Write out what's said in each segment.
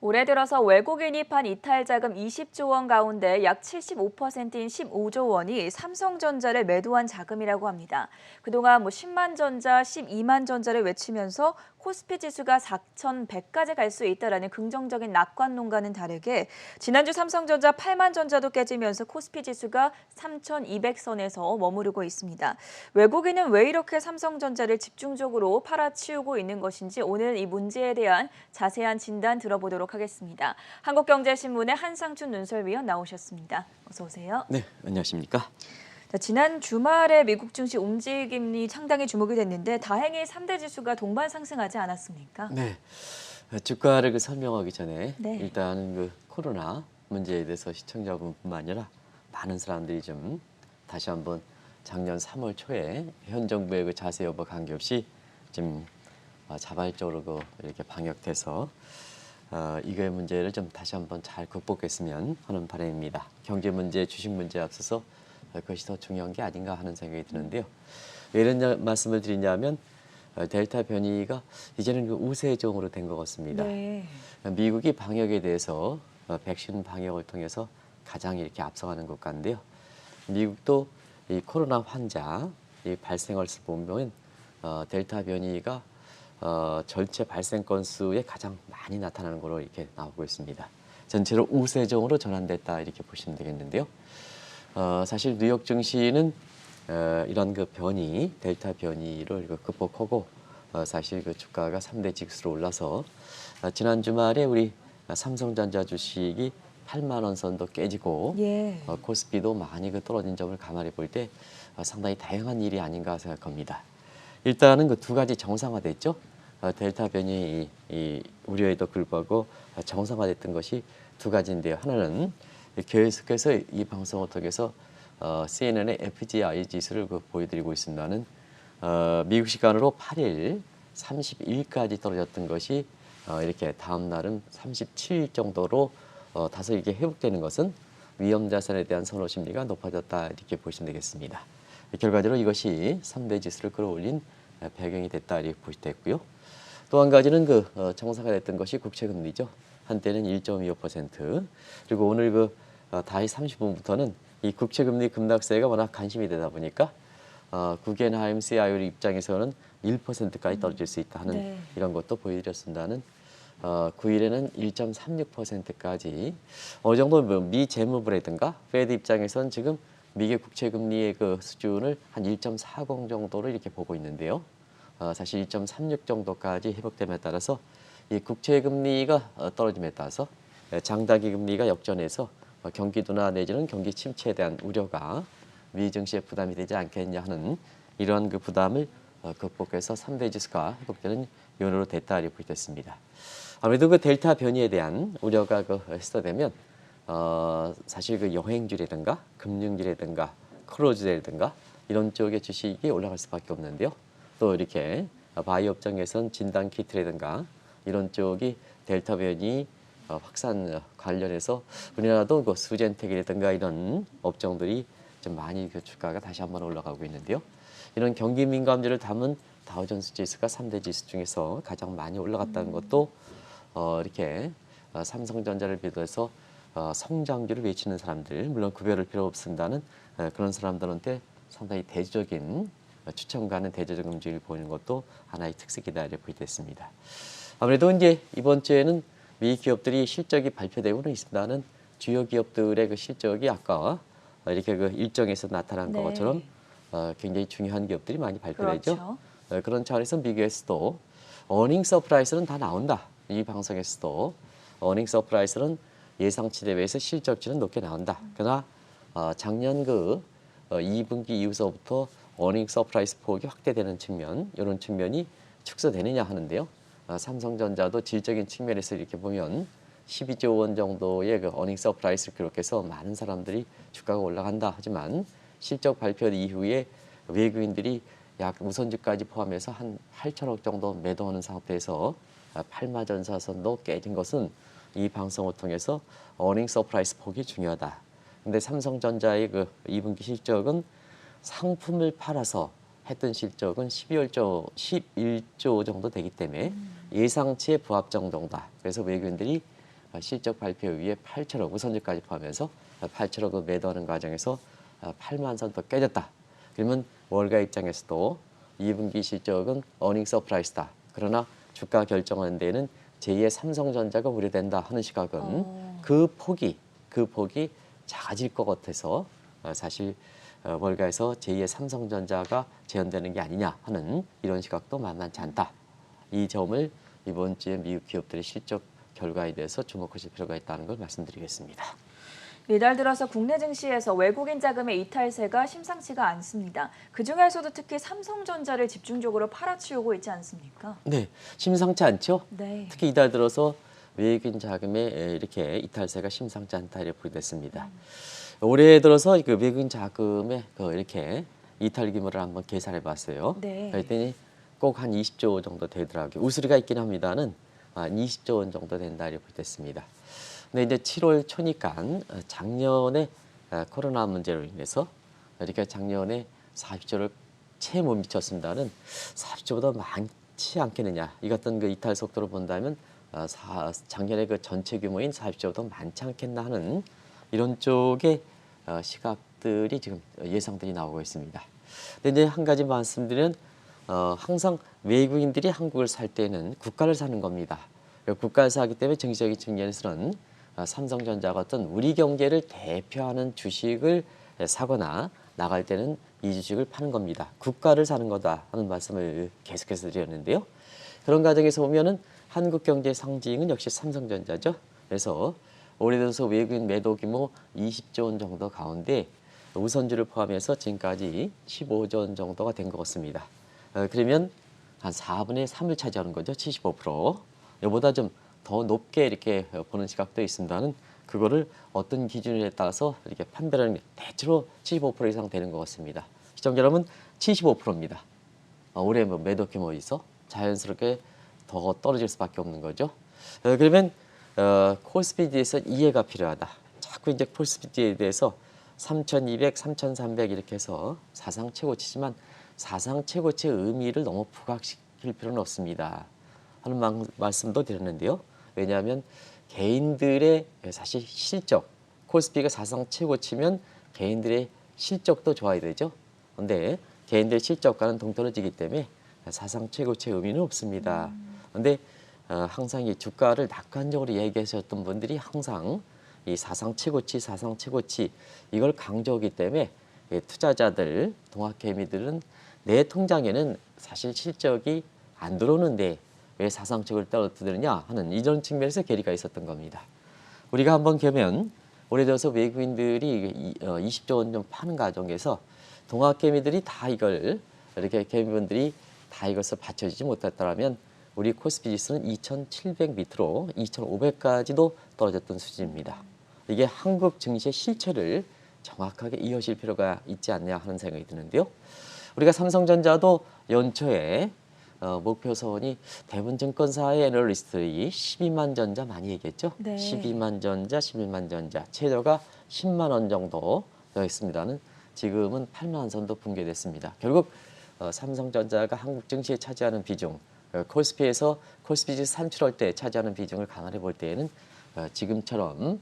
올해 들어서 외국인이 판 이탈 자금 20조 원 가운데 약 75%인 15조 원이 삼성전자를 매도한 자금이라고 합니다. 그동안 10만 전자, 12만 전자를 외치면서 코스피 지수가 4,100까지 갈 수 있다라는 긍정적인 낙관론과는 다르게 지난주 삼성전자 8만 전자도 깨지면서 코스피 지수가 3,200선에서 머무르고 있습니다. 외국인은 왜 이렇게 삼성전자를 집중적으로 팔아치우고 있는 것인지 오늘 이 문제에 대한 자세한 진단 들어보도록 하겠습니다. 한국경제신문의 한상춘 눈설위원 나오셨습니다. 어서 오세요. 네, 안녕하십니까? 자, 지난 주말에 미국 증시 움직임이 상당히 주목이 됐는데 다행히 3대 지수가 동반 상승하지 않았습니까? 네, 주가를 설명하기 전에 네. 일단 코로나 문제에 대해서 시청자분뿐만 아니라 많은 사람들이 좀 다시 한번 작년 3월 초에 현 정부의 자세 여부 관계없이 좀 자발적으로 이렇게 방역돼서 이거의 문제를 좀 다시 한번 잘 극복했으면 하는 바람입니다. 경제 문제, 주식 문제에 앞서서 그것이 더 중요한 게 아닌가 하는 생각이 드는데요. 왜 이런 말씀을 드리냐면 델타 변이가 이제는 우세종으로 된 것 같습니다. 네. 미국이 방역에 대해서 백신 방역을 통해서 가장 이렇게 앞서가는 국가인데요. 미국도 이 코로나 환자 이 발생을 보면 델타 변이가 전체 발생 건수에 가장 많이 나타나는 것으로 이렇게 나오고 있습니다. 전체로 우세종으로 전환됐다 이렇게 보시면 되겠는데요. 사실 뉴욕 증시는 이런 변이, 델타 변이를 극복하고 사실 주가가 3대 지수로 올라서 지난 주말에 우리 삼성전자 주식이 8만 원 선도 깨지고 예. 코스피도 많이 떨어진 점을 감안해 볼 때 상당히 다양한 일이 아닌가 생각합니다. 일단은 두 가지 정상화됐죠. 델타 변이 우려에도 불구하고 정상화됐던 것이 두 가지인데요. 하나는 계속해서 이 방송을 통해서 CNN의 FGI 지수를 보여드리고 있습니다는 미국 시간으로 8일 31일까지 떨어졌던 것이 이렇게 다음 날은 37일 정도로 다소 이게 회복되는 것은 위험 자산에 대한 선호 심리가 높아졌다 이렇게 보시면 되겠습니다. 결과적으로 이것이 3대 지수를 끌어올린 배경이 됐다 이렇게 보시면 되고요. 또 한 가지는 정상화 됐던 것이 국채 금리죠. 한때는 1.25%. 그리고 오늘 다시 30분부터는 이 국채 금리 급락세가 워낙 관심이 되다 보니까 구겐하임 CIO 입장에서는 1%까지 떨어질 수 있다 하는 네. 이런 것도 보여드렸습니다는 9일에는 1.36%까지 어느 정도 미 재무부라든가 페드 입장에서는 지금 미국 국채 금리의 수준을 한 1.40 정도로 이렇게 보고 있는데요. 사실 1.36 정도까지 회복됨에 따라서 이 국채 금리가 떨어짐에 따라서 장단기 금리가 역전해서 경기 둔화 내지는 경기 침체에 대한 우려가 미 증시에 부담이 되지 않겠냐 하는 이러한 부담을 극복해서 3대 지수가 회복되는 요인으로 됐다 이렇게 보겠습니다. 아무래도 델타 변이에 대한 우려가 해소되면 사실 여행주라든가 금융주라든가 크루즈라든가 이런 쪽의 주식이 올라갈 수밖에 없는데요. 또 이렇게 바이오 업종에선 진단 키트라든가 이런 쪽이 델타 변이 확산 관련해서 우리나라도 수젠텍이라든가 이런 업종들이 좀 많이 주가가 다시 한번 올라가고 있는데요. 이런 경기 민감주를 담은 다우존스 지수가 3대 지수 중에서 가장 많이 올라갔다는 것도 이렇게 삼성전자를 비롯해서 성장주를 외치는 사람들, 물론 구별할 필요 없습니다는 그런 사람들한테 상당히 대조적인 추천가는 대조적 움직임을 보이는 것도 하나의 특색이다 이렇게 보겠습니다. 아무래도 이제 이번 주에는 미 기업들이 실적이 발표되고는 있습니다는 주요 기업들의 실적이 아까 이렇게 일정에서 나타난 네. 것처럼 굉장히 중요한 기업들이 많이 발표되죠. 그렇죠. 그런 차원에서 미국에서도 어닝 서프라이즈는 다 나온다. 이 방송에서도 어닝 서프라이즈는 예상치 대비해서 실적치는 높게 나온다. 그러나 작년 2분기 이후서부터 어닝 서프라이즈 폭이 확대되는 측면, 이런 측면이 축소되느냐 하는데요. 삼성전자도 질적인 측면에서 이렇게 보면 12조 원 정도의 어닝 서프라이즈를 기록해서 많은 사람들이 주가가 올라간다 하지만 실적 발표 이후에 외국인들이 약 우선주까지 포함해서 한 8천억 정도 매도하는 상태에서 팔마전사선도 깨진 것은 이 방송을 통해서 어닝 서프라이즈 폭이 중요하다. 근데 삼성전자의 2분기 실적은 상품을 팔아서 했던 실적은 11조 정도 되기 때문에 예상치에 부합 정도다. 그래서 외국인들이 실적 발표 이후에 8천억 우선주까지 포함해서 8천억을 매도하는 과정에서 8만 선 더 깨졌다. 그러면 월가 입장에서도 2분기 실적은 어닝 서프라이즈다. 그러나 주가 결정하는 데에는 제2의 삼성전자가 우려된다 하는 시각은 그 폭이 작아질 것 같아서 사실 월가에서 제2의 삼성전자가 재현되는 게 아니냐 하는 이런 시각도 만만치 않다. 이 점을 이번 주에 미국 기업들의 실적 결과에 대해서 주목하실 필요가 있다는 걸 말씀드리겠습니다. 이달 들어서 국내 증시에서 외국인 자금의 이탈세가 심상치가 않습니다. 그중에서도 특히 삼성전자를 집중적으로 팔아치우고 있지 않습니까? 네, 심상치 않죠? 네. 특히 이달 들어서 외국인 자금의 이렇게 이탈세가 심상치 않다 이렇게 보겠습니다. 올해 들어서 그 외국인 자금의 이렇게 이탈 규모를 한번 계산해 봤어요. 네. 그랬더니 꼭 한 20조 원 정도 되더라고요. 우스리가 있긴 합니다는 한 20조 원 정도 된다 이렇게 보겠습니다. 근데 이제 7월 초니까 작년에 코로나 문제로 인해서 이렇게 작년에 40조를 채 못 미쳤습니다는 40조보다 많지 않겠느냐. 이 같은 그 이탈 속도로 본다면 작년에 그 전체 규모인 40조보다 많지 않겠나 하는 이런 쪽의 시각들이 지금 예상들이 나오고 있습니다. 근데 이제 한 가지 말씀드리면 항상 외국인들이 한국을 살 때는 국가를 사는 겁니다. 국가를 사기 때문에 정치적인 측면에서는 삼성전자 같은 우리 경제를 대표하는 주식을 사거나 나갈 때는 이 주식을 파는 겁니다. 국가를 사는 거다 하는 말씀을 계속해서 드렸는데요. 그런 과정에서 보면은 한국 경제 상징은 역시 삼성전자죠. 그래서 올해 들어서 외국인 매도 규모 20조 원 정도 가운데 우선주를 포함해서 지금까지 15조 원 정도가 된 것 같습니다. 그러면 한 4분의 3을 차지하는 거죠. 75%. 이보다 좀 더 높게 이렇게 보는 시각도 있습니다는 그거를 어떤 기준에 따라서 이렇게 판별하는 게 대체로 75% 이상 되는 것 같습니다. 시청자 여러분 75%입니다. 올해 뭐 매도 규모에서 자연스럽게 더 떨어질 수밖에 없는 거죠. 그러면 코스피지에서 이해가 필요하다. 자꾸 이제 코스피지에 대해서 3,200, 3,300 이렇게 해서 사상 최고치지만 사상 최고치의 의미를 너무 부각시킬 필요는 없습니다. 하는 말씀도 드렸는데요. 왜냐하면 개인들의 사실 실적, 코스피가 사상 최고치면 개인들의 실적도 좋아야 되죠. 그런데 개인들의 실적과는 동떨어지기 때문에 사상 최고치의 의미는 없습니다. 그런데 항상 이 주가를 낙관적으로 얘기하셨던 분들이 항상 이 사상 최고치 이걸 강조하기 때문에 투자자들, 동학개미들은 내 통장에는 사실 실적이 안 들어오는데 왜 사상적을 떨어뜨리느냐 하는 이런 측면에서 괴리가 있었던 겁니다. 우리가 한번 보면 올해 들어서 외국인들이 20조 원 좀 파는 과정에서 동학개미들이 다 이걸 이렇게 개미분들이 다 이것을 받쳐주지 못했다면 우리 코스피 지수는 2,700 밑으로 2,500까지도 떨어졌던 수준입니다. 이게 한국 증시의 실체를 정확하게 이어질 필요가 있지 않냐 하는 생각이 드는데요. 우리가 삼성전자도 연초에 목표선이 대부분 증권사의 애널리스트들이 12만 전자 많이 얘기했죠. 네. 12만 전자, 11만 전자, 최저가 10만 원 정도 되었습니다는 지금은 8만 선도 붕괴됐습니다. 결국 삼성전자가 한국 증시에 차지하는 비중, 코스피에서 코스피지수 산출할 때 차지하는 비중을 강화해 볼 때에는 지금처럼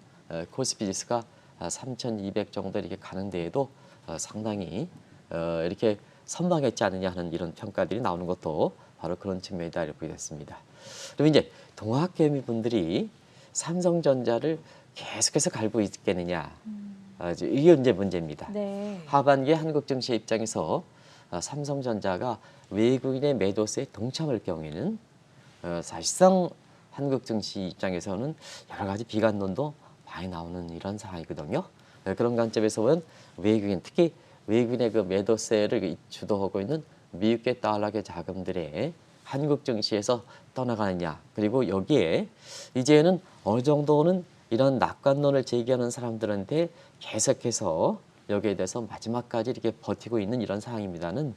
코스피지수가 3,200 정도 이렇게 가는 데에도 상당히 이렇게 선방했지 않느냐 하는 이런 평가들이 나오는 것도 바로 그런 측면이다 이렇게 보겠습니다. 그럼 이제 동학개미 분들이 삼성전자를 계속해서 갈고 있겠느냐, 이게 이제 문제입니다. 네. 하반기 한국 증시 입장에서 삼성전자가 외국인의 매도세에 동참할 경우에는 사실상 한국 증시 입장에서는 여러 가지 비관론도 많이 나오는 이런 상황이거든요. 그런 관점에서 보면 외국인, 특히 외국인의 그 매도세를 주도하고 있는 미국계 달러계 자금들의 한국 증시에서 떠나가느냐, 그리고 여기에 이제는 어느 정도는 이런 낙관론을 제기하는 사람들한테 계속해서 여기에 대해서 마지막까지 이렇게 버티고 있는 이런 상황입니다는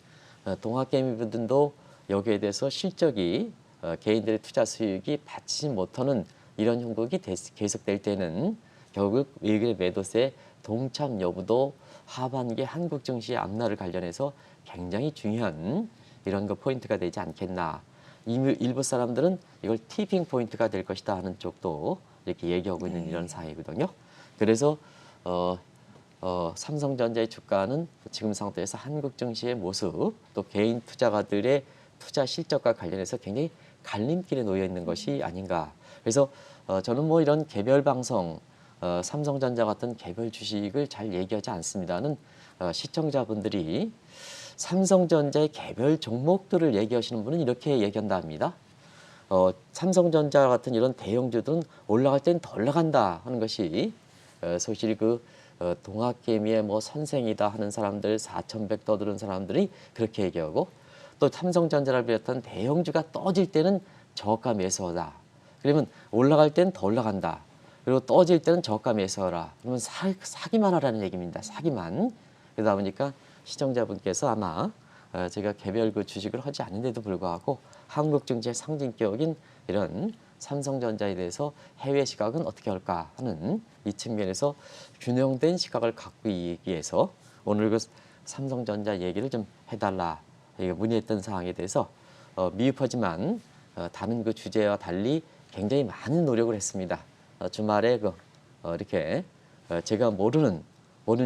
동학개미분들도 여기에 대해서 실적이 개인들의 투자 수익이 받지 못하는 이런 형국이 계속될 때는 결국 외국인의 매도세 동참 여부도 하반기 한국 증시의 앞날을 관련해서 굉장히 중요한 이런 거 포인트가 되지 않겠나. 일부 사람들은 이걸 티핑 포인트가 될 것이다 하는 쪽도 이렇게 얘기하고 있는 네. 이런 상황이거든요. 그래서 삼성전자의 주가는 지금 상태에서 한국 증시의 모습, 또 개인 투자가들의 투자 실적과 관련해서 굉장히 갈림길에 놓여 있는 것이 아닌가. 그래서 저는 뭐 이런 개별 방송, 삼성전자 같은 개별 주식을 잘 얘기하지 않습니다는 시청자분들이 삼성전자의 개별 종목들을 얘기하시는 분은 이렇게 얘기한다 합니다. 삼성전자 같은 이런 대형주들은 올라갈 땐 더 올라간다 하는 것이 소실 동학개미의 뭐 선생이다 하는 사람들 4,100 떠드는 사람들이 그렇게 얘기하고 또 삼성전자를 비롯한 대형주가 떠질 때는 저가 매수하다. 그러면 올라갈 땐 더 올라간다. 그리고 떠질 때는 저가 매수하라. 그러면 사기만 하라는 얘기입니다. 사기만. 그러다 보니까 시청자분께서 아마 제가 개별 주식을 하지 않는데도 불구하고 한국 증시의 상징격인 이런 삼성전자에 대해서 해외 시각은 어떻게 할까 하는 이 측면에서 균형된 시각을 갖기 위해서 오늘 삼성전자 얘기를 좀 해달라 문의했던 사항에 대해서 미흡하지만 다른 주제와 달리 굉장히 많은 노력을 했습니다. 주말에 이렇게 제가 모르는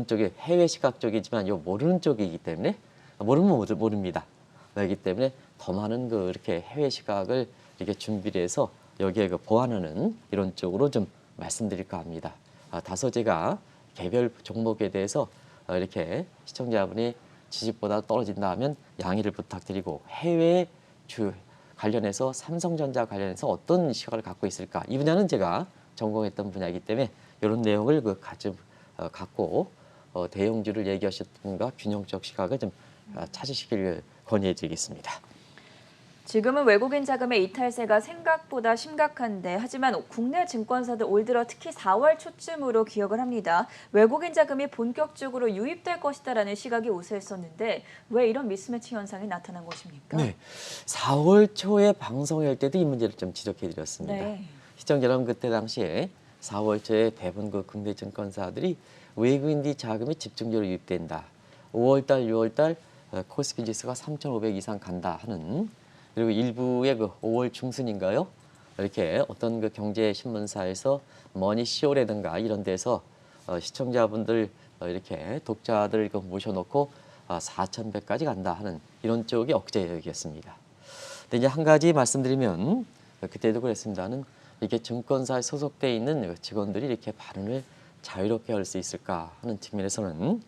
쪽에 해외 시각 쪽이지만 요 모르는 쪽이기 때문에 모르면 모릅니다. 그렇기 때문에 더 많은 이렇게 해외 시각을 이렇게 준비를 해서 여기에 보완하는 이런 쪽으로 좀 말씀드릴까 합니다. 다소 제가 개별 종목에 대해서 이렇게 시청자분이 지식보다 떨어진다 하면 양해를 부탁드리고 해외 관련해서 삼성전자 관련해서 어떤 시각을 갖고 있을까 이 분야는 제가 전공했던 분야이기 때문에 이런 내용을 갖고 대형주를 얘기하셨던 분과 균형적 시각을 좀 찾으시길 권해드리겠습니다. 지금은 외국인 자금의 이탈세가 생각보다 심각한데 하지만 국내 증권사들 올 들어 특히 4월 초쯤으로 기억을 합니다. 외국인 자금이 본격적으로 유입될 것이다라는 시각이 우세했었는데 왜 이런 미스매치 현상이 나타난 것입니까? 네, 4월 초에 방송할 때도 이 문제를 좀 지적해드렸습니다. 네. 시청자 여러분 그때 당시에 4월 초에 대부분 국내 증권사들이 외국인들이 자금이 집중적으로 유입된다. 5월달, 6월달 코스피 지수가 3,500 이상 간다 하는 그리고 일부의 5월 중순인가요? 이렇게 어떤 경제 신문사에서 머니쇼라든가 이런 데서 시청자분들 이렇게 독자들 모셔놓고 4,100까지 간다 하는 이런 쪽이 억제였습니다. 근데 이제 한 가지 말씀드리면 그때도 그랬습니다는 이렇게 증권사에 소속돼 있는 직원들이 이렇게 발언을 자유롭게 할 수 있을까 하는 측면에서는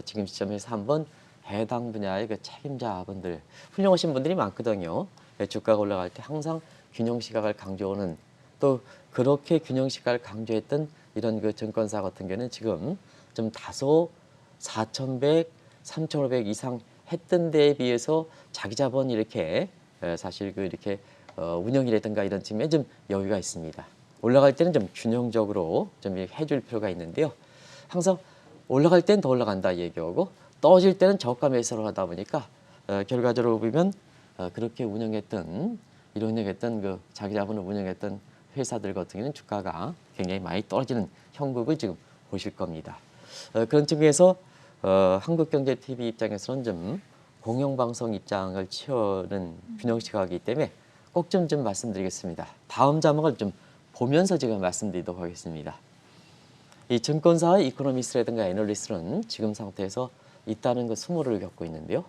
지금 시점에서 한번 해당 분야의 책임자분들 훌륭하신 분들이 많거든요. 주가가 올라갈 때 항상 균형 시각을 강조하는 또 그렇게 균형 시각을 강조했던 이런 증권사 같은 경우는 지금 좀 다소 4,100, 3,500 이상 했던 데에 비해서 자기 자본 이렇게 사실 이렇게 운영이라든가 이런 측면에 좀 여유가 있습니다. 올라갈 때는 좀 균형적으로 좀 해줄 필요가 있는데요. 항상 올라갈 땐 더 올라간다 얘기하고 떨어질 때는 저가 매수를 하다 보니까 결과적으로 보면 그렇게 운영했던 자기 자본을 운영했던 회사들 같은 경우는 주가가 굉장히 많이 떨어지는 형국을 지금 보실 겁니다. 그런 측면에서 한국경제TV 입장에서는 좀 공영방송 입장을 취하는 균형 시각이기 때문에 꼭 좀 말씀드리겠습니다. 다음 자막을 좀 보면서 제가 말씀드리도록 하겠습니다. 이 증권사의 이코노미스트라든가 애널리스트는 지금 상태에서 있다는 수모를 겪고 있는데요.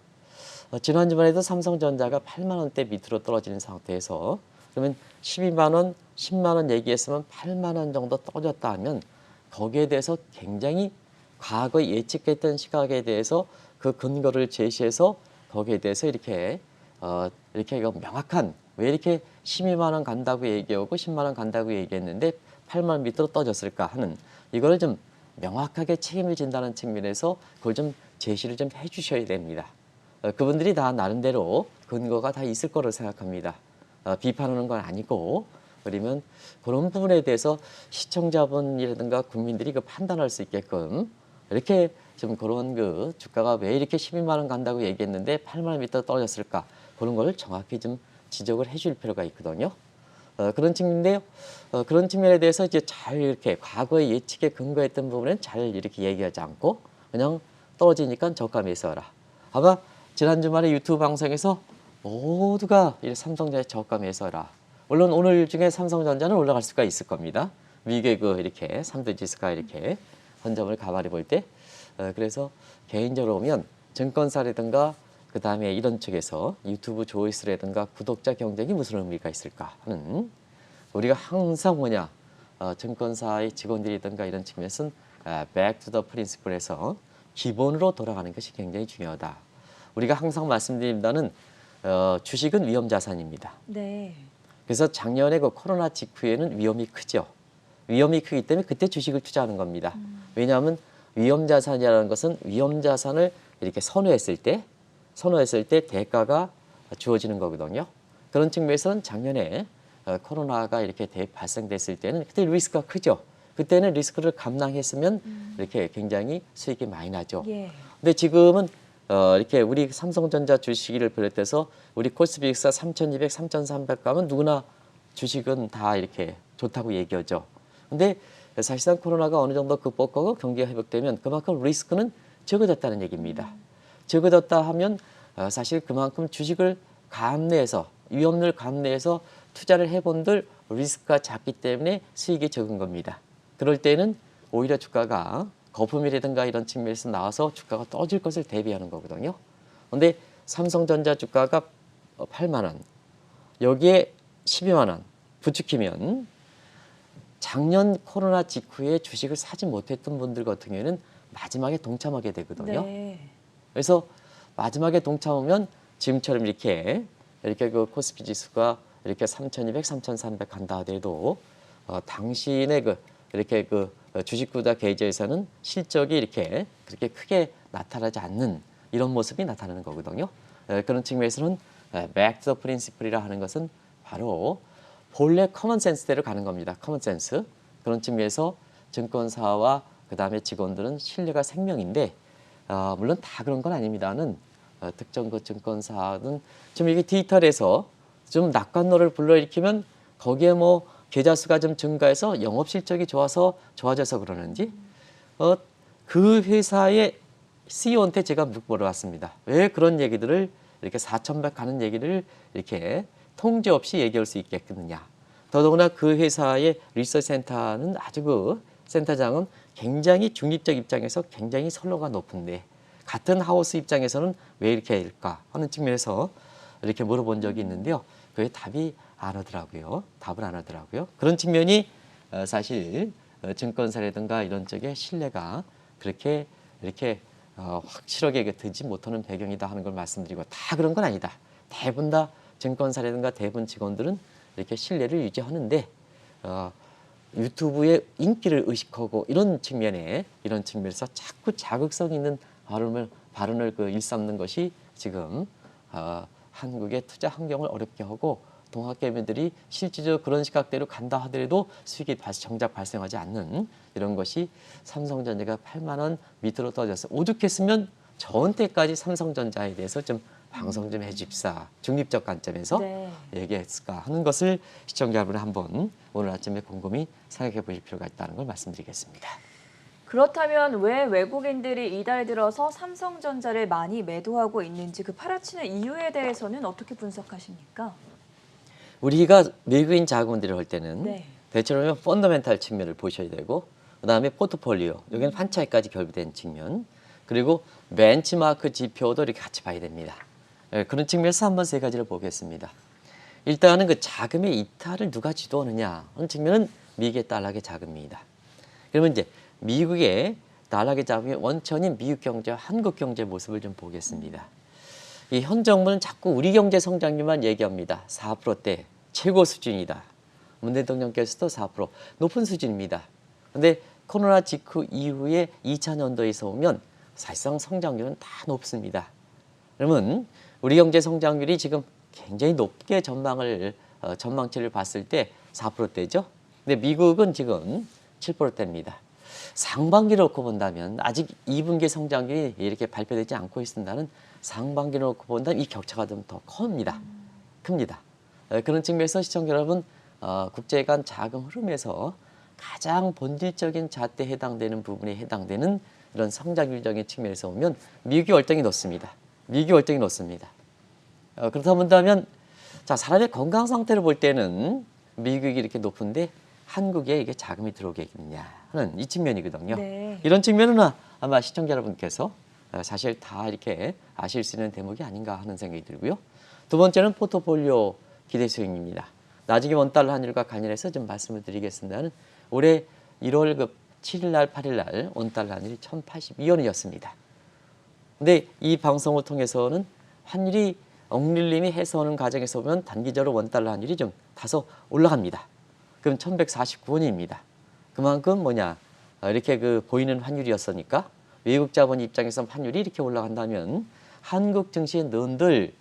지난 주말에도 삼성전자가 8만 원대 밑으로 떨어지는 상태에서 그러면 12만 원, 10만 원 얘기했으면 8만 원 정도 떨어졌다 하면 거기에 대해서 굉장히 과거 예측했던 시각에 대해서 그 근거를 제시해서 거기에 대해서 이렇게 명확한 왜 이렇게 12만 원 간다고 얘기하고 10만 원 간다고 얘기했는데 8만 원 밑으로 떨어졌을까 하는 이거를 좀 명확하게 책임을 진다는 측면에서 그걸 좀 제시를 좀 해주셔야 됩니다. 그분들이 다 나름대로 근거가 다 있을 거로 생각합니다. 비판하는 건 아니고 그러면 그런 부분에 대해서 시청자분이라든가 국민들이 판단할 수 있게끔 이렇게 좀 그런 주가가 왜 이렇게 12만 원 간다고 얘기했는데 8만 원 밑으로 떨어졌을까 그런 걸 정확히 좀 지적을 해줄 필요가 있거든요. 그런 측면인데요. 그런 측면에 대해서 이제 잘 이렇게 과거의 예측에 근거했던 부분은 잘 이렇게 얘기하지 않고 그냥 떨어지니까 저가 매수하라. 아마 지난 주말에 유튜브 방송에서 모두가 삼성전자 저가 매수하라. 물론 오늘 중에 삼성전자는 올라갈 수가 있을 겁니다. 미국의 그 이렇게 3대 지수가 이렇게 선점을 가만히 볼 때, 그래서 개인적으로 보면 증권사라든가 그 다음에 이런 쪽에서 유튜브 조회수라든가 구독자 경쟁이 무슨 의미가 있을까 하는, 우리가 항상 뭐냐, 증권사의 직원들이든가 이런 측면에서는 back to the principle에서 기본으로 돌아가는 것이 굉장히 중요하다. 우리가 항상 말씀드립니다는 주식은 위험 자산입니다. 네. 그래서 작년에 그 코로나 직후에는 위험이 크죠. 위험이 크기 때문에 그때 주식을 투자하는 겁니다. 왜냐하면 위험 자산이라는 것은 위험 자산을 이렇게 선호했을 때 대가가 주어지는 거거든요. 그런 측면에서는 작년에 코로나가 이렇게 발생됐을 때는 그때 리스크가 크죠. 그때는 리스크를 감당했으면 이렇게 굉장히 수익이 많이 나죠. 예. 근데 지금은 이렇게 우리 삼성전자 주식을 비롯해서 우리 코스피엑스가 3,200, 3,300 가면 누구나 주식은 다 이렇게 좋다고 얘기하죠. 근데 사실상 코로나가 어느 정도 극복하고 경기가 회복되면 그만큼 리스크는 적어졌다는 얘기입니다. 적어졌다 하면 사실 그만큼 주식을 감내해서 위험을 감내해서 투자를 해본들 리스크가 작기 때문에 수익이 적은 겁니다. 그럴 때는 오히려 주가가 거품이라든가 이런 측면에서 나와서 주가가 떨어질 것을 대비하는 거거든요. 그런데 삼성전자 주가가 8만 원, 여기에 12만 원 부추기면 작년 코로나 직후에 주식을 사지 못했던 분들 같은 경우에는 마지막에 동참하게 되거든요. 네. 그래서 마지막에 동참하면 지금처럼 이렇게 그 코스피 지수가 이렇게 3,200, 3,300 간다 하더라도 당신의 이렇게 주식 투자 계좌에서는 실적이 이렇게 그렇게 크게 나타나지 않는 이런 모습이 나타나는 거거든요. 그런 측면에서는 back to the principle이라 하는 것은 바로 본래 커먼 센스대로 가는 겁니다. 커먼 센스. 그런 측면에서 증권사와 그 다음에 직원들은 신뢰가 생명인데 물론 다 그런 건 아닙니다는 특정 그 증권사는 좀 이게 디지털에서 좀 낙관론을 불러일으키면 거기에 뭐 계좌 수가 좀 증가해서 영업 실적이 좋아져서 그러는지 그 회사의 CEO한테 제가 물어봤습니다. 왜 그런 얘기들을 이렇게 4,100 가는 얘기를 이렇게 통제 없이 얘기할 수 있겠느냐. 더더구나 그 회사의 리서치 센터는 아주 그 센터장은 굉장히 중립적 입장에서 굉장히 선호가 높은데 같은 하우스 입장에서는 왜 이렇게 할까 하는 측면에서 이렇게 물어본 적이 있는데요. 그게 답이 안 하더라고요. 답을 안 하더라고요. 그런 측면이 사실 증권사라든가 이런 쪽에 신뢰가 그렇게 이렇게 확실하게 되지 못하는 배경이다 하는 걸 말씀드리고 다 그런 건 아니다. 대부분 다 증권사라든가 대부분 직원들은 이렇게 신뢰를 유지하는데 유튜브의 인기를 의식하고 이런 측면에서 자꾸 자극성 있는 발언을 일삼는 것이 지금 한국의 투자 환경을 어렵게 하고 동학개미들이 실질적으로 그런 시각대로 간다 하더라도 수익이 정작 발생하지 않는 이런 것이 삼성전자가 8만 원 밑으로 떨어졌어요. 오죽했으면 저한테까지 삼성전자에 대해서 좀 방송 좀 해줍사 중립적 관점에서 네. 얘기했을까 하는 것을 시청자 여러분 한번 오늘 아침에 곰곰이 생각해 보실 필요가 있다는 걸 말씀드리겠습니다. 그렇다면 왜 외국인들이 이달 들어서 삼성전자를 많이 매도하고 있는지 그 팔아치는 이유에 대해서는 어떻게 분석하십니까? 우리가 외국인 자금들을 할 때는 네. 대체로 펀더멘탈 측면을 보셔야 되고 그다음에 포트폴리오, 여기는 판 차이까지 결부된 측면, 그리고 벤치마크 지표도 이렇게 같이 봐야 됩니다. 그런 측면에서 한번 세 가지를 보겠습니다. 일단은 그 자금의 이탈을 누가 주도하느냐 하는 측면은 미국의 달러의 자금입니다. 그러면 이제 미국의 달러의 자금의 원천인 미국 경제와 한국 경제 모습을 좀 보겠습니다. 이 현 정부는 자꾸 우리 경제 성장률만 얘기합니다. 4%대 최고 수준이다. 문 대통령께서도 4% 높은 수준입니다. 그런데 코로나 직후 이후에 2000년도에서 오면 사실상 성장률은 다 높습니다. 그러면 우리 경제 성장률이 지금 굉장히 높게 전망치를 봤을 때 4%대죠. 근데 미국은 지금 7%대입니다. 상반기를 놓고 본다면 아직 2분기 성장률이 이렇게 발표되지 않고 있습니다는 상반기를 놓고 본다면 이 격차가 좀 더 큽니다. 그런 측면에서 시청자 여러분 국제 간 자금 흐름에서 가장 본질적인 잣대에 해당되는 부분에 해당되는 이런 성장률적인 측면에서 보면 미국이 월등히 높습니다. 그렇다 본다면 자 사람의 건강 상태를 볼 때는 미국이 이렇게 높은데 한국에 이게 자금이 들어오겠느냐 하는 이 측면이거든요. 네. 이런 측면은 아마 시청자 여러분께서 사실 다 이렇게 아실 수 있는 대목이 아닌가 하는 생각이 들고요. 두 번째는 포트폴리오 기대 수익입니다. 나중에 원달러 환율과 관련해서 좀 말씀을 드리겠습니다는 올해 1월 7일 날 8일 날 원달러 환율이 1,082원이었습니다. 근데 이 방송을 통해서는 환율이 억릴림이 해소하는 과정에서 보면 단기적으로 원달러 환율이 좀 다소 올라갑니다. 그럼 1,149원입니다. 그만큼 이렇게 보이는 환율이었으니까 외국 자본 입장에서 환율이 이렇게 올라간다면 한국 증시의 늘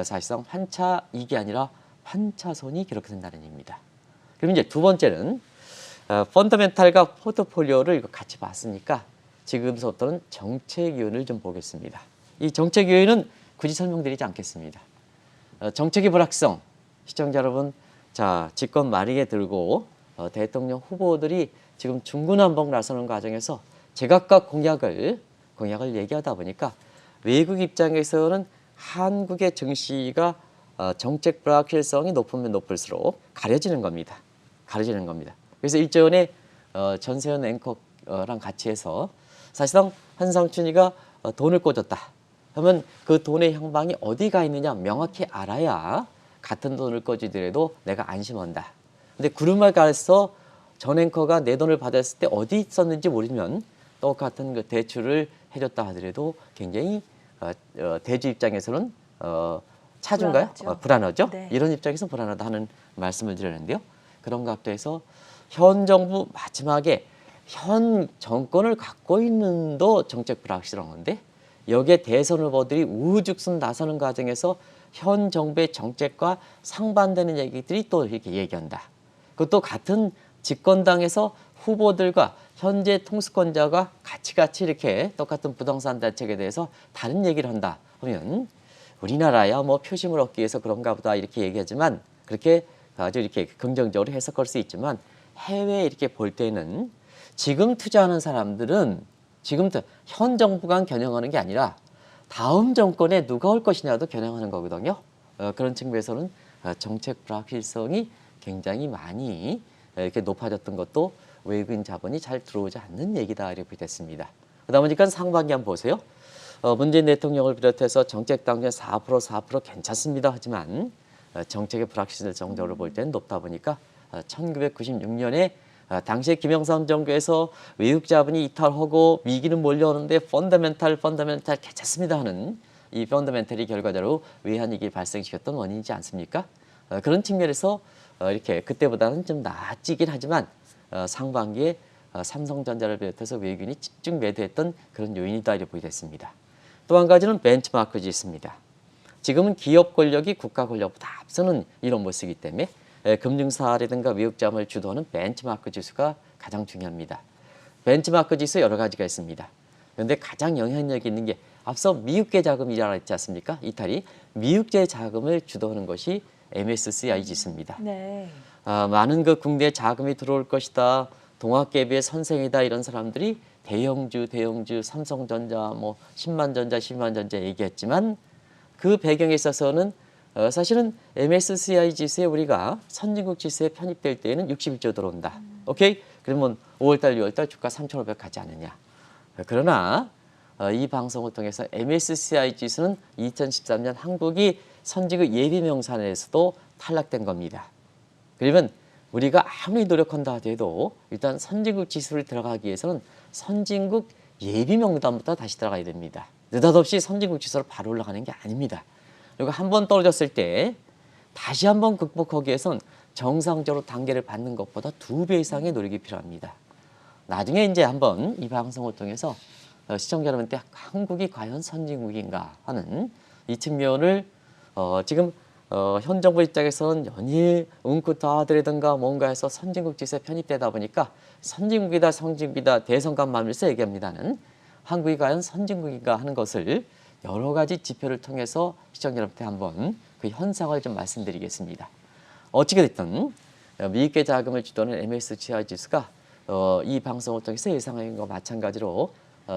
사실상 환차익이 아니라 환차손이 기록된다는 얘기입니다. 그럼 이제 두 번째는 펀더멘탈과 포트폴리오를 이거 같이 봤으니까 지금부터는 정책 요인을 좀 보겠습니다. 이 정책 요인은 굳이 설명드리지 않겠습니다. 정책의 불확성, 시청자 여러분, 자 집권 말기에 들고 대통령 후보들이 지금 중구난방 나서는 과정에서 제각각 공약을 얘기하다 보니까 외국 입장에서는 한국의 증시가 정책 불확실성이 높으면 높을수록 가려지는 겁니다. 그래서 일전에 전세현 앵커랑 같이 해서 사실상 한상춘이가 돈을 꽂았다 하면 그 돈의 향방이 어디 가 있느냐 명확히 알아야 같은 돈을 꽂으더라도 내가 안심한다. 근데 구름을 가서 전 앵커가 내 돈을 받았을 때 어디 있었는지 모르면 똑같은 그 대출을 해줬다 하더라도 굉장히 대주 입장에서는 차준가요? 불안하죠. 네. 이런 입장에서 불안하다 하는 말씀을 드렸는데요. 그런 각도에서 현 정부 마지막에 현 정권을 갖고 있는도 정책 불확실한데 여기에 대선 후보들이 우후죽순 나서는 과정에서 현 정부의 정책과 상반되는 얘기들이 또 이렇게 얘기한다. 그것도 같은 집권당에서 후보들과 현재 통수권자가 같이 이렇게 똑같은 부동산 대책에 대해서 다른 얘기를 한다 하면 우리나라야 뭐 표심을 얻기 위해서 그런가 보다 이렇게 얘기하지만 그렇게 아주 이렇게 긍정적으로 해석할 수 있지만 해외에 이렇게 볼 때는 지금 투자하는 사람들은 현 정부가 겨냥하는 게 아니라 다음 정권에 누가 올 것이냐도 겨냥하는 거거든요. 그런 측면에서는 정책 불확실성이 굉장히 많이 이렇게 높아졌던 것도 외국인 자본이 잘 들어오지 않는 얘기다 이렇게 됐습니다. 그러다 보니까 상반기 한번 보세요. 문재인 대통령을 비롯해서 정책 당면 4% 괜찮습니다. 하지만 정책의 불확실성 정도로 볼 때는 높다 보니까 1996년에 당시에 김영삼 정부에서 외국 자본이 이탈하고 위기는 몰려오는데 펀더멘탈 괜찮습니다 하는 이 펀더멘탈이 결과적으로 외환위기를 발생시켰던 원인이지 않습니까? 그런 측면에서 이렇게 그때보다는 좀 나아지긴 하지만 상반기에 삼성전자를 비롯해서 외국인이 집중 매도했던 그런 요인이다 이렇게 보겠습니다. 또 한 가지는 벤치마크 지수입니다. 지금은 기업 권력이 국가 권력보다 앞서는 이런 모습이기 때문에 금융사라든가 외국 자본을 주도하는 벤치마크 지수가 가장 중요합니다. 벤치마크 지수 여러 가지가 있습니다. 그런데 가장 영향력 있는 게 앞서 미국계 자금이라고 했지 않습니까? 이탈이 미국계 자금을 주도하는 것이 MSCI 지수입니다. 네. 많은 국내 자금이 들어올 것이다. 동학개비의 선생이다 이런 사람들이 대형주, 삼성전자, 10만전자 얘기했지만 그 배경에 있어서는 사실은 MSCI 지수에 우리가 선진국 지수에 편입될 때에는 61조 들어온다. 오케이? 그러면 5월달, 6월달 주가 3,500 가지 않느냐. 그러나 이 방송을 통해서 MSCI 지수는 2013년 한국이 선진국 예비명산에서도 탈락된 겁니다. 그러면 우리가 아무리 노력한다 하더라도 일단 선진국 지수를 들어가기 위해서는 선진국 예비명단부터 다시 들어가야 됩니다. 느닷없이 선진국 지수로 바로 올라가는 게 아닙니다. 그리고 한번 떨어졌을 때 다시 한번 극복하기 위해서는 정상적으로 단계를 받는 것보다 2배 이상의 노력이 필요합니다. 나중에 이제 한번 이 방송을 통해서 시청자 여러분한테 한국이 과연 선진국인가 하는 이 측면을 지금 현 정부 입장에서는 연일 응쿠타 하더라든가 뭔가 해서 선진국 지수에 편입되다 보니까 선진국이다 대선감 마음에서 얘기합니다는 한국이 과연 선진국인가 하는 것을 여러 가지 지표를 통해서 시청자 여러분한테 한번 그 현상을 좀 말씀드리겠습니다. 어찌게 됐든 미국계 자금을 주도하는 MSCI 지수가 이 방송을 통해서 예상한 것과 마찬가지로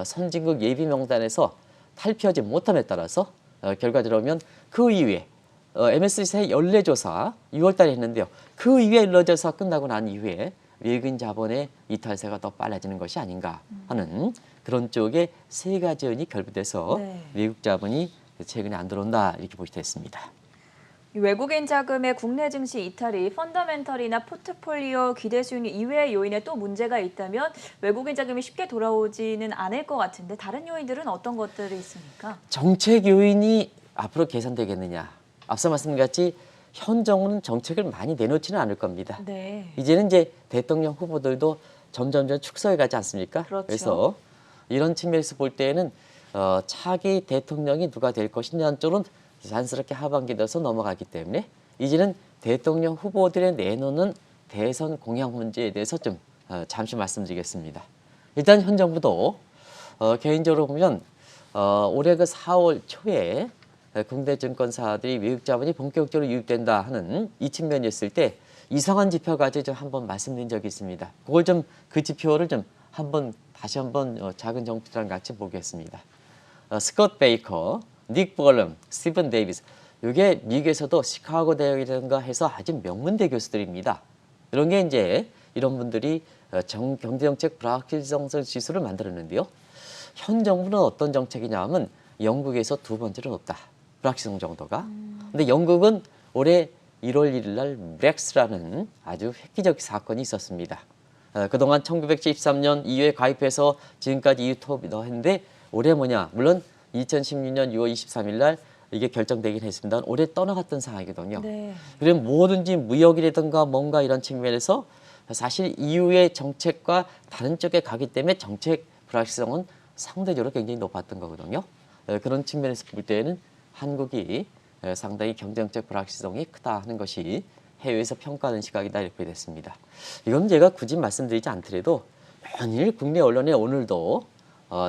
선진국 예비 명단에서 탈피하지 못함에 따라서 결과적으로 보면 그 이후에 MSCI 연례조사 6월 달에 했는데요. 그 이후에 연례조사 끝나고 난 이후에 외국인 자본의 이탈세가 더 빨라지는 것이 아닌가 하는 그런 쪽에 세 가지 요인이 결부돼서 네. 외국 자본이 최근에 안 들어온다 이렇게 보시면 됐습니다. 이 외국인 자금의 국내 증시 이탈이 펀더멘털이나 포트폴리오 기대 수익률 이외의 요인에 또 문제가 있다면 외국인 자금이 쉽게 돌아오지는 않을 것 같은데 다른 요인들은 어떤 것들이 있습니까? 정책 요인이 앞으로 개선되겠느냐. 앞서 말씀드렸같이 현 정부는 정책을 많이 내놓지는 않을 겁니다. 네. 이제는 이제 대통령 후보들도 점점 축소해 가지 않습니까? 그렇죠. 그래서 이런 측면에서 볼 때에는 차기 대통령이 누가 될 것이냐는 쪽은 자연스럽게 하반기 돼서 넘어가기 때문에 이제는 대통령 후보들의 내놓는 대선 공약 문제에 대해서 좀 잠시 말씀드리겠습니다. 일단 현 정부도 개인적으로 보면 올해 그 4월 초에 국내 증권사들이 외국 자본이 본격적으로 유입된다 하는 이 측면이 있을 때 이상한 지표 가지고 좀 한번 말씀드린 적이 있습니다. 그걸 좀 그 지표를 좀 다시 한번 작은 정치랑 같이 보겠습니다. 스콧 베이커, 닉 볼럼, 스티븐 데이비스. 이게 미국에서도 시카고 대학이라든가 해서 아주 명문대 교수들입니다. 이런 게 이제 이런 분들이 경제정책 불확실성 지수를 만들었는데요. 현 정부는 어떤 정책이냐 하면 영국에서 두 번째로 높다. 불확실성 정도가. 근데 영국은 올해 1월 1일 날 브렉스라는 아주 획기적 사건이 있었습니다. 그동안 1973년 EU에 가입해서 지금까지 EU 토업도 했는데 올해 뭐냐? 물론 2016년 6월 23일 날 이게 결정되긴 했습니다. 올해 떠나갔던 상황이거든요. 네. 그럼 뭐든지 무역이라든가 뭔가 이런 측면에서 사실 EU의 정책과 다른 쪽에 가기 때문에 정책 불확실성은 상대적으로 굉장히 높았던 거거든요. 그런 측면에서 볼 때는 한국이 상당히 경제정책 불확실성이 크다 하는 것이 해외에서 평가하는 시각이다 이렇게 됐습니다. 이건 제가 굳이 말씀드리지 않더라도 연일 국내 언론에 오늘도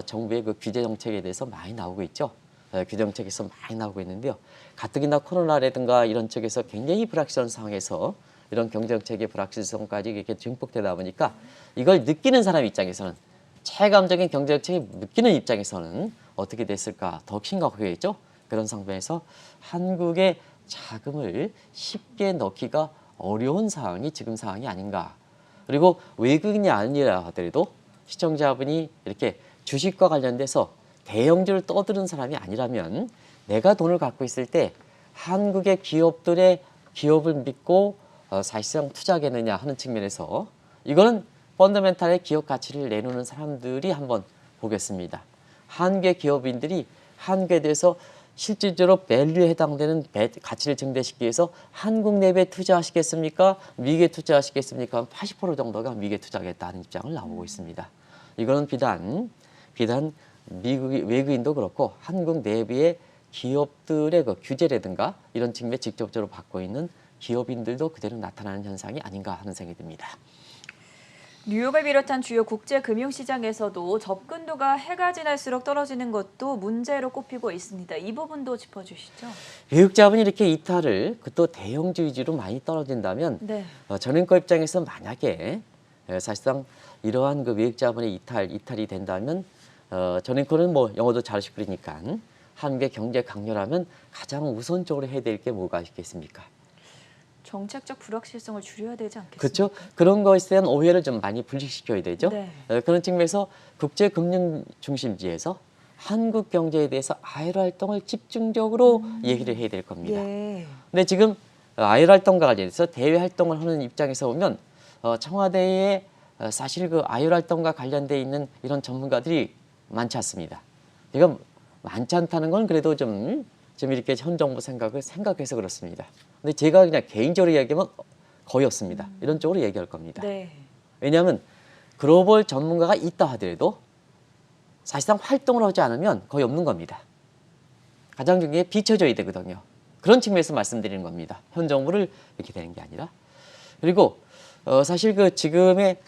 정부의 그 규제 정책에 대해서 많이 나오고 있죠. 규제 정책에서 많이 나오고 있는데요. 가뜩이나 코로나라든가 이런 쪽에서 굉장히 불확실한 상황에서 이런 경제정책의 불확실성까지 이렇게 증폭되다 보니까 이걸 느끼는 사람 입장에서는 체감적인 경제정책이 느끼는 입장에서는 어떻게 됐을까 더욱 심각하겠죠. 그런 상황에서 한국의 자금을 쉽게 넣기가 어려운 상황이 지금 상황이 아닌가. 그리고 외국인이 아니라 하더라도 시청자분이 이렇게 주식과 관련돼서 대형주를 떠드는 사람이 아니라면 내가 돈을 갖고 있을 때 한국의 기업을 믿고 사실상 투자하겠느냐 하는 측면에서 이거는 펀더멘탈의 기업 가치를 내놓는 사람들이 한번 보겠습니다. 한국의 기업인들이 한국에 대해서 실질적으로 밸류에 해당되는 가치를 증대시키기 위해서 한국 내부에 투자하시겠습니까? 미국에 투자하시겠습니까? 80% 정도가 미국에 투자하겠다는 입장을 나오고 있습니다. 이거는 비단 외국인도 그렇고 한국 내부의 기업들의 그 규제라든가 이런 측면에 직접적으로 받고 있는 기업인들도 그대로 나타나는 현상이 아닌가 하는 생각이 듭니다. 뉴욕을 비롯한 주요 국제 금융시장에서도 접근도가 해가 지날수록 떨어지는 것도 문제로 꼽히고 있습니다. 이 부분도 짚어주시죠. 외국 자본이 이렇게 이탈을 또 대형주 위주로 많이 떨어진다면 네. 전인권 입장에서 만약에 사실상 이러한 그 외국 자본의 이탈이 된다면 전인권은 뭐 영어도 잘하시고 그러니까 한국의 경제 강렬하면 가장 우선적으로 해야 될 게 뭐가 있겠습니까? 정책적 불확실성을 줄여야 되지 않겠습니까? 그렇죠. 그런 것에 대한 오해를 좀 많이 분리시켜야 되죠. 네. 그런 측면에서 국제금융 중심지에서 한국 경제에 대해서 아이로 활동을 집중적으로 얘기를 해야 될 겁니다. 예. 근데 지금 아이로 활동과 관련해서 대외 활동을 하는 입장에서 보면 청와대에 사실 그 아이로 활동과 관련돼 있는 이런 전문가들이 많지 않습니다. 이건 많지 않다는 건 그래도 좀 이렇게 현 정부 생각해서 그렇습니다. 근데 제가 그냥 개인적으로 이야기하면 거의 없습니다. 이런 쪽으로 얘기할 겁니다. 네. 왜냐하면 글로벌 전문가가 있다 하더라도 사실상 활동을 하지 않으면 거의 없는 겁니다. 가장 중요한 게 비춰져야 되거든요. 그런 측면에서 말씀드리는 겁니다. 현 정부를 이렇게 되는 게 아니라. 그리고 사실 그 지금의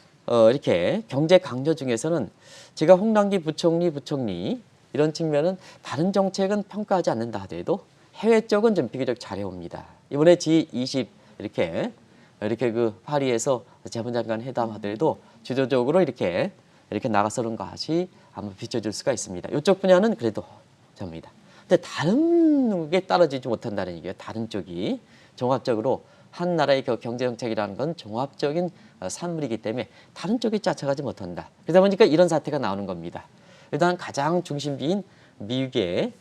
이렇게 경제 강조 중에서는 제가 홍남기 부총리 이런 측면은 다른 정책은 평가하지 않는다 하더라도 해외 쪽은 좀 비교적 잘해옵니다. 이번에 G20 이렇게 그 파리에서 재무장관 회담 하더라도 주도적으로 이렇게 나가서는 것이 한번 비춰줄 수가 있습니다. 이쪽 분야는 그래도 접니다. 근데 다른 게 따라지지 못한다는 얘기예요. 다른 쪽이 종합적으로 한 나라의 경제 정책이라는 건 종합적인 산물이기 때문에 다른 쪽이 쫓아가지 못한다. 그러다 보니까 이런 사태가 나오는 겁니다. 일단 가장 중심지인 미국의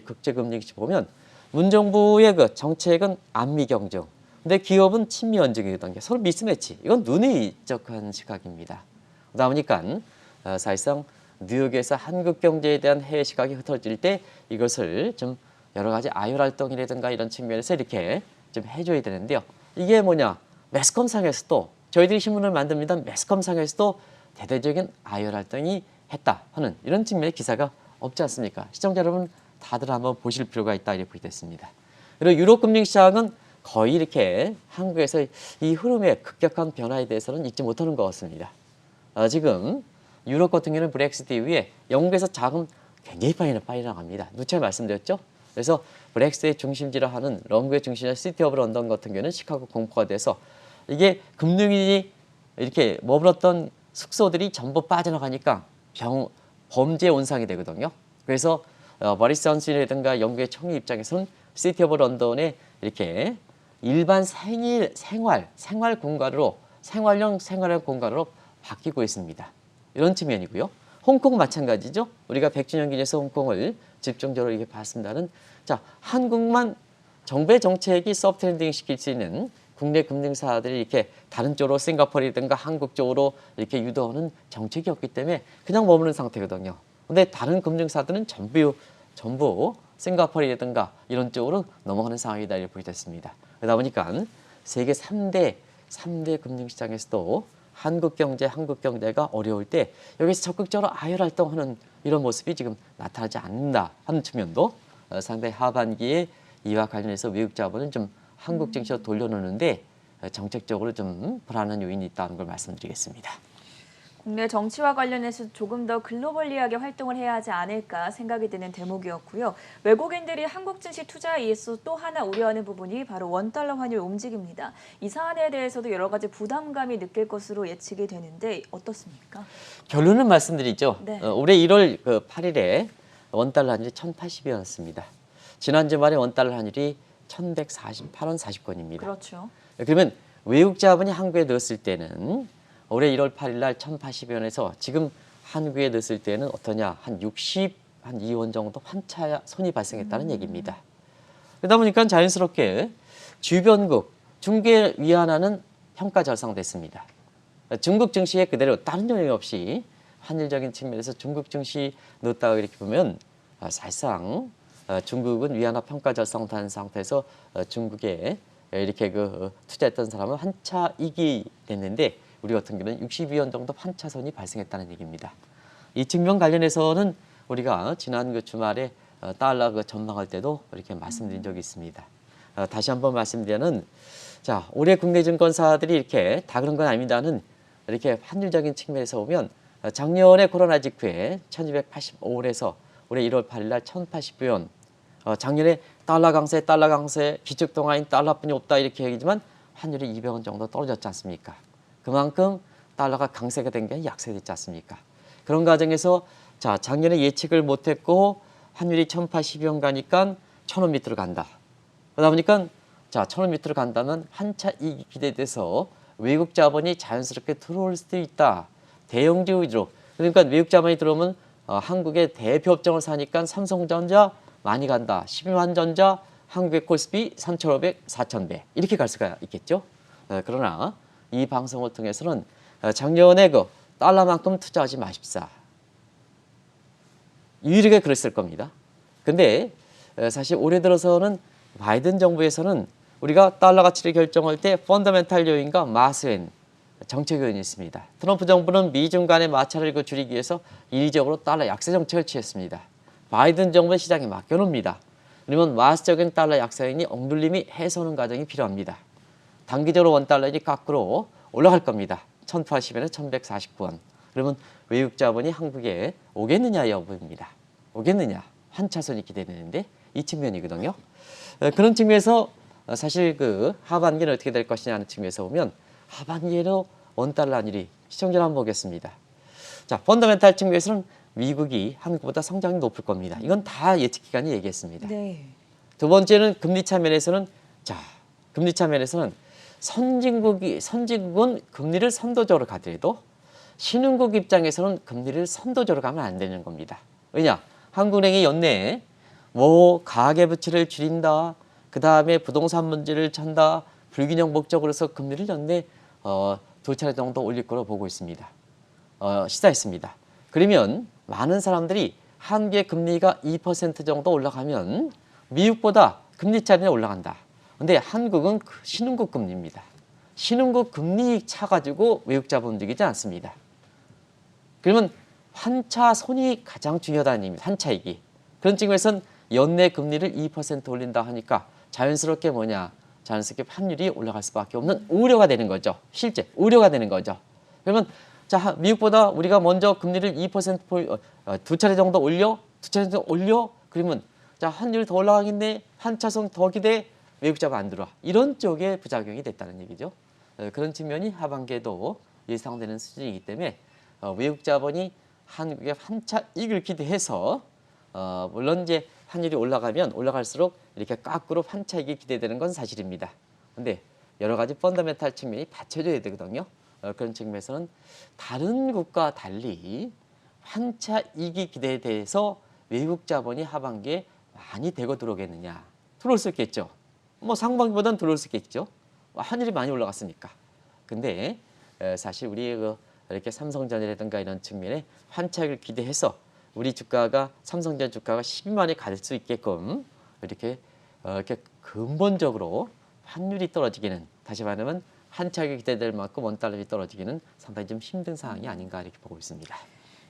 국제금리 보면 문정부의 그 정책은 안미 경쟁, 근데 기업은 친미 언쟁이거든요. 서로 미스매치. 이건 눈에 익적한 시각입니다. 그러다 보니까 사실상 뉴욕에서 한국 경제에 대한 해외 시각이 흩어질 때 이것을 좀 여러 가지 아율 활동이라든가 이런 측면에서 이렇게 좀 해줘야 되는데요. 이게 뭐냐? 매스컴상에서도 저희들이 신문을 만듭니다. 매스컴상에서도 대대적인 아율 활동이 했다 하는 이런 측면의 기사가 없지 않습니까? 시청자 여러분 다들 한번 보실 필요가 있다 이렇게 보겠습니다. 그리고 유럽 금융 시장은 거의 이렇게 한국에서 이 흐름의 급격한 변화에 대해서는 읽지 못하는 것 같습니다. 지금 유럽 같은 경우는 브렉시트 이후에 영국에서 자금 굉장히 빨리 나갑니다. 누차 말씀드렸죠? 그래서 브렉시트의 중심지라 하는 런웨이 중심지나 시티 오브 런던 같은 경우는 시카고 공포가 돼서 이게 금융인이 이렇게 머물렀던 숙소들이 전부 빠져나가니까 범죄 온상이 되거든요. 그래서 머리스 존슨이라든가 영국의 총리 입장에서는 시티 오브 런던에 이렇게 일반 생활 공간으로 생활형 공간으로 바뀌고 있습니다. 이런 측면이고요. 홍콩 마찬가지죠. 우리가 100주년 기념해서 홍콩을 집중적으로 이렇게 봤습니다는 자 한국만 정부의 정책이 소프트랜딩 시킬 수 있는 국내 금융사들이 이렇게 다른 쪽으로 싱가포르라든가 한국 쪽으로 이렇게 유도하는 정책이 없기 때문에 그냥 머무는 상태거든요. 근데 다른 금융사들은 전부 싱가포르라든가 이런 쪽으로 넘어가는 상황이다 이렇게 보게 됐습니다. 그러다 보니까 세계 3대 금융시장에서도 한국 경제가 어려울 때 여기서 적극적으로 아율 활동하는 이런 모습이 지금 나타나지 않는다 하는 측면도 상당히 하반기에 이와 관련해서 외국 자본은 좀 한국 증시로 돌려놓는데 정책적으로 좀 불안한 요인이 있다는 걸 말씀드리겠습니다. 국내 정치와 관련해서 조금 더 글로벌리하게 활동을 해야 하지 않을까 생각이 드는 대목이었고요. 외국인들이 한국 증시 투자에 있어서 또 하나 우려하는 부분이 바로 원달러 환율 움직임입니다. 이 사안에 대해서도 여러 가지 부담감이 느낄 것으로 예측이 되는데 어떻습니까? 결론은 말씀드리죠. 네. 올해 1월 8일에 원달러 환율이 1,080이었습니다. 지난 주말에 원달러 환율이 1,148원 40권입니다. 그렇죠. 그러면 외국 자본이 한국에 넣었을 때는 올해 1월 8일 날 1,080원에서 지금 한국에 넣었을 때는 어떠냐? 한 62원 정도 환차 손이 발생했다는 얘기입니다. 그러다 보니까 자연스럽게 주변국, 중개 위안화는 평가 절상됐습니다. 중국 증시에 그대로 다른 영향 없이 환율적인 측면에서 중국 증시 넣었다고 이렇게 보면 사실상 중국은 위안화 평가 절상된 상태에서 중국에 이렇게 투자했던 사람은 환차 이익이 됐는데 우리 같은 경우는 62원 정도 환차선이 발생했다는 얘기입니다. 이 측면 관련해서는 우리가 지난 주말에 달러 전망할 때도 이렇게 말씀드린 적이 있습니다. 다시 한번 말씀드리면 자 올해 국내 증권사들이 이렇게 다 그런 건 아닙니다는 이렇게 환율적인 측면에서 보면 작년에 코로나 직후에 1285원에서 올해 1월 8일 날 1080원 작년에 달러 강세 기축통화인 달러뿐이 없다 이렇게 얘기지만 환율이 200원 정도 떨어졌지 않습니까? 그만큼 달러가 강세가 된 게 약세됐지 않습니까? 그런 과정에서 자 작년에 예측을 못했고 환율이 1080원 가니까 1000원 밑으로 간다. 그러다 보니까 자 1000원 밑으로 간다면 한차 이익이 기대돼서 외국 자본이 자연스럽게 들어올 수도 있다. 대형주 위주로. 그러니까 외국 자본이 들어오면 한국의 대표 업종을 사니까 삼성전자 많이 간다. 12만 전자, 한국의 코스피 3,500, 4,100 이렇게 갈 수가 있겠죠. 그러나 이 방송을 통해서는 작년에 달러만큼 투자하지 마십사. 유일하게 그랬을 겁니다. 근데 사실 올해 들어서는 바이든 정부에서는 우리가 달러 가치를 결정할 때 펀더멘탈 요인과 마스웬 정책 요인이 있습니다. 트럼프 정부는 미중 간의 마찰을 줄이기 위해서 이례적으로 달러 약세 정책을 취했습니다. 바이든 정부는 시장에 맡겨놓습니다. 그러면 마스적인 달러 약세인이 억눌림이 해소하는 과정이 필요합니다. 단기적으로 원달러이 거꾸로 올라갈 겁니다. 1080원에서 1149원. 그러면 외국 자본이 한국에 오겠느냐 여부입니다. 오겠느냐 환차선이 기대되는데 이 측면이거든요. 그런 측면에서 사실 하반기는 어떻게 될 것이냐 하는 측면에서 보면 하반기에도 원달러 환율이 시청률 한번 보겠습니다. 자, 펀더멘탈 측면에서는 미국이 한국보다 성장이 높을 겁니다. 이건 다 예측 기관이 얘기했습니다. 네. 두 번째는 금리 차면에서는 자 금리 차면에서는 선진국은 금리를 선도적으로 가더라도 신흥국 입장에서는 금리를 선도적으로 가면 안 되는 겁니다. 왜냐? 한국은행이 연내에 뭐 가계부채를 줄인다, 그 다음에 부동산 문제를 찬다, 불균형 목적으로서 금리를 연내 두 차례 정도 올릴 거로 보고 있습니다. 시사했습니다. 그러면 많은 사람들이 한국의 금리가 2% 정도 올라가면 미국보다 금리 차이는 올라간다. 근데 한국은 신흥국 금리입니다. 신흥국 금리 차 가지고 외국 자본 움직이지 않습니다. 그러면 환차 손이 가장 중요하다는 의미입니다. 환차익이. 그런 측면에서는 연내 금리를 2% 올린다 하니까 자연스럽게 자연스럽게 환율이 올라갈 수밖에 없는 우려가 되는 거죠. 실제 우려가 되는 거죠. 그러면 자, 미국보다 우리가 먼저 금리를 2% 두 차례 정도 올려? 두 차례 정도 올려? 그러면 자, 환율 더 올라가겠네? 환차손 더 기대? 외국 자본 안 들어와. 이런 쪽에 부작용이 됐다는 얘기죠. 그런 측면이 하반기에도 예상되는 수준이기 때문에 외국 자본이 한국의 환차익을 기대해서 물론 이제 환율이 올라가면 올라갈수록 이렇게 거꾸로 환차익이 기대되는 건 사실입니다. 근데 여러 가지 펀더멘탈 측면이 받쳐줘야 되거든요. 그런 측면에서는 다른 국가와 달리 환차익이 기대돼서 외국 자본이 하반기에 많이 대거 들어오겠느냐. 들어올 수 있겠죠. 뭐 상반기보다는 들어올 수 있겠죠. 환율이 많이 올라갔으니까. 근데 사실 우리 이렇게 삼성전자라든가 이런 측면에 환차익을 기대해서 우리 주가가 삼성전자 주가가 12만 원에 갈 수 있게끔 이렇게 근본적으로 환율이 떨어지기는 다시 말하면 환차익이 기대될 만큼 원달러이 떨어지기는 상당히 좀 힘든 상황이 아닌가 이렇게 보고 있습니다.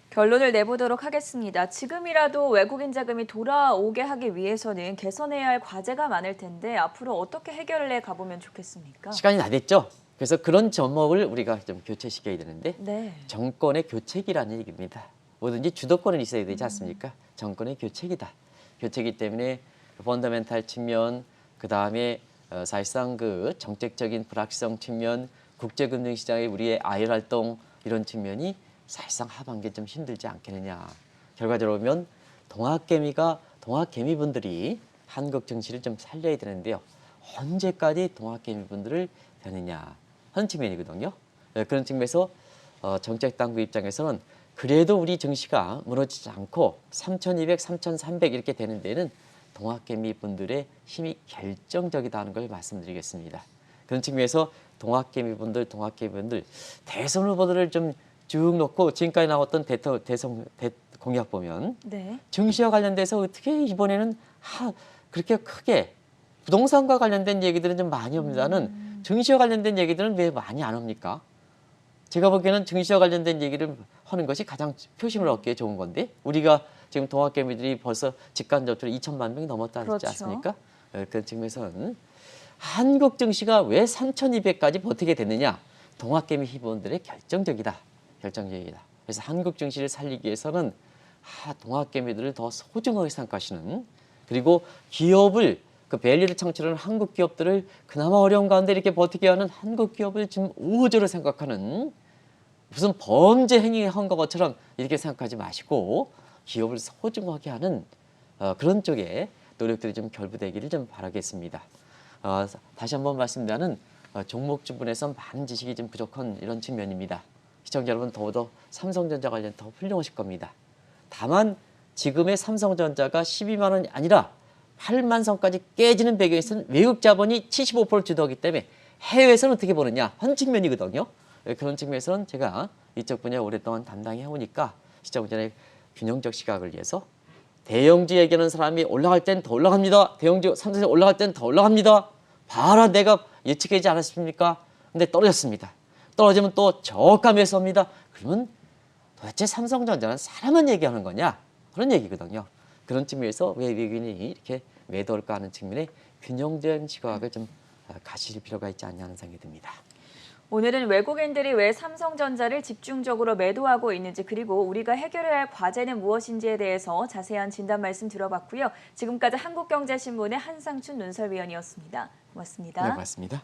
결론을 내보도록 하겠습니다. 지금이라도 외국인 자금이 돌아오게 하기 위해서는 개선해야 할 과제가 많을 텐데 앞으로 어떻게 해결을 해 가보면 좋겠습니까? 시간이 다 됐죠. 그래서 그런 점목을 우리가 좀 교체시켜야 되는데 네. 정권의 교체기라는 얘기입니다. 뭐든지 주도권은 있어야 되지 않습니까? 정권의 교체기다. 교체기 때문에 펀더멘탈 측면, 그 다음에 사실상 그 정책적인 불확실성 측면, 국제금융시장의 우리의 아열 활동 이런 측면이 사실상 하반기에 좀 힘들지 않겠느냐. 결과적으로 보면 동학개미분들이 한국 증시를 좀 살려야 되는데요. 언제까지 동학개미분들을 되느냐 하는 측면이거든요. 그런 측면에서 정책당국 입장에서는 그래도 우리 증시가 무너지지 않고 3,200, 3,300 이렇게 되는 데는 동학개미분들의 힘이 결정적이다는 걸 말씀드리겠습니다. 그런 측면에서 동학개미분들 대선 후보들을 좀 쭉 놓고 지금까지 나왔던 대선 공약 보면 네. 증시와 관련돼서 어떻게 이번에는 그렇게 크게 부동산과 관련된 얘기들은 좀 많이 옵니다는 증시와 관련된 얘기들은 왜 많이 안 옵니까? 제가 보기에는 증시와 관련된 얘기를 하는 것이 가장 표심을 얻기에 좋은 건데 우리가 지금 동학개미들이 벌써 직간 접촉이 2천만 명이 넘었다지 그렇죠. 않습니까? 그런 측면에서는 한국 증시가 왜 3,200까지 버티게 됐느냐? 동학개미 희분들의 결정적이다. 그래서 한국 증시를 살리기 위해서는 동학개미들을 더 소중하게 생각하시는 그리고 기업을 그 밸류를 창출하는 한국 기업들을 그나마 어려운 가운데 이렇게 버티게 하는 한국 기업을 지금 우호적으로 생각하는 무슨 범죄 행위한 것처럼 이렇게 생각하지 마시고 기업을 소중하게 하는 그런 쪽에 노력들이 좀 결부되기를 좀 바라겠습니다. 다시 한번 말씀드리는 종목 주분에서 많은 지식이 좀 부족한 이런 측면입니다. 시청자 여러분 더욱더 삼성전자 관련 더 훌륭하실 겁니다. 다만 지금의 삼성전자가 12만 원이 아니라 8만 선까지 깨지는 배경에서는 외국 자본이 75%를 주도하기 때문에 해외에서는 어떻게 보느냐 한 측면이거든요. 그런 측면에서는 제가 이쪽 분야 오랫동안 담당해 오니까 시청자의 균형적 시각을 위해서 대형주 얘기하는 사람이 올라갈 땐 더 올라갑니다. 대형주 삼성전자 올라갈 땐 더 올라갑니다. 봐라 내가 예측하지 않았습니까? 근데 떨어졌습니다. 떨어지면 또 저가 매수합니다. 그러면 도대체 삼성전자는 사람만 얘기하는 거냐? 그런 얘기거든요. 그런 측면에서 왜 외국인이 이렇게 매도할까 하는 측면에 균형된 시각을 좀 가실 필요가 있지 않냐는 생각이 듭니다. 오늘은 외국인들이 왜 삼성전자를 집중적으로 매도하고 있는지 그리고 우리가 해결해야 할 과제는 무엇인지에 대해서 자세한 진단 말씀 들어봤고요. 지금까지 한국경제신문의 한상춘 논설위원이었습니다. 고맙습니다. 네, 고맙습니다.